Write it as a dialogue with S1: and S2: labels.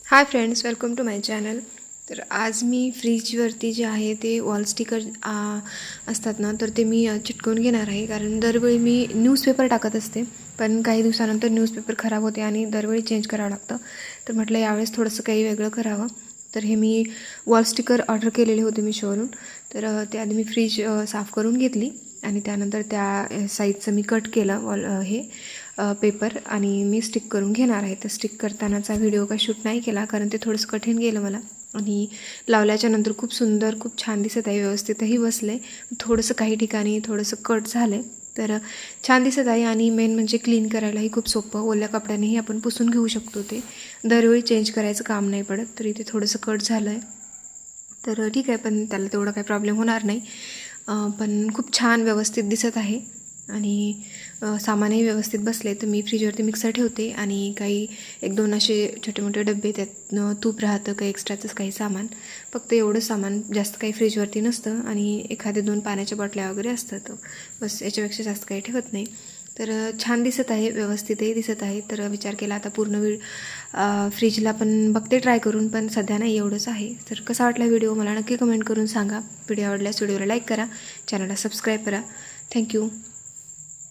S1: High friends, welcome to my channel. तर आज मी फ्रीजवरती जे आहे ते वॉल स्टिकर असतात ना, तर ते मी चिटकवून घेणार आहे. कारण दरवेळी मी न्यूजपेपर टाकत असते, पण काही दिवसानंतर न्यूजपेपर खराब होते आणि दरवेळी चेंज करावं लागतं. तर म्हटलं यावेळेस थोडंसं काही वेगळं करावं. तर हे मी वॉल स्टिकर ऑर्डर केलेले होते मीशोवरून. तर ते आधी मी फ्रीज साफ करून घेतली आणि त्यानंतर त्या साईजचं मी कट केलं पेपर आणि मी स्टिक करून घेणार आहे. तर स्टिक करतानाचा व्हिडिओ काय शूट नाही केला, कारण ते थोडंसं कठीण गेलं मला. आणि लावल्याच्या नंतर खूप सुंदर, खूप छान दिसत आहे, व्यवस्थितही बसले. थोडंसं काही ठिकाणी थोडंसं कट झालं आहे, तर छान दिसत आहे. आणि मेन म्हणजे क्लीन करायलाही खूप सोपं, ओल्या कपड्यानेही आपण पुसून घेऊ शकतो. ते दरवेळी चेंज करायचं काम नाही पडत. तरी ते थोडंसं कट झालं आहे, तर ठीक आहे, पण त्याला तेवढा काही प्रॉब्लेम होणार नाही. पण खूप छान व्यवस्थित दिसत आहे आणि सामानही व्यवस्थित बसले. तर मी फ्रीजवरती मिक्सर ठेवते आणि काही 1-2 असे छोटे मोठे डबे, त्यात तूप राहतं, काही एक्स्ट्राचंच काही सामान, फक्त एवढं सामान, जास्त काही फ्रीजवरती नसतं. आणि एखादे 2 पाण्याच्या बाटल्या वगैरे असतात, बस. याच्यापेक्षा जास्त काही ठेवत नाही. तर छान दिसत आहे, व्यवस्थितही दिसत आहे. तर विचार केला आता पूर्ण फ्रीजला पण बघते ट्राय करून, पण सध्या नाही, एवढंच आहे. तर कसा वाटला व्हिडिओ मला नक्की कमेंट करून सांगा. व्हिडिओ आवडल्यास व्हिडिओला लाईक करा, चॅनलला सबस्क्राईब करा. थँक्यू.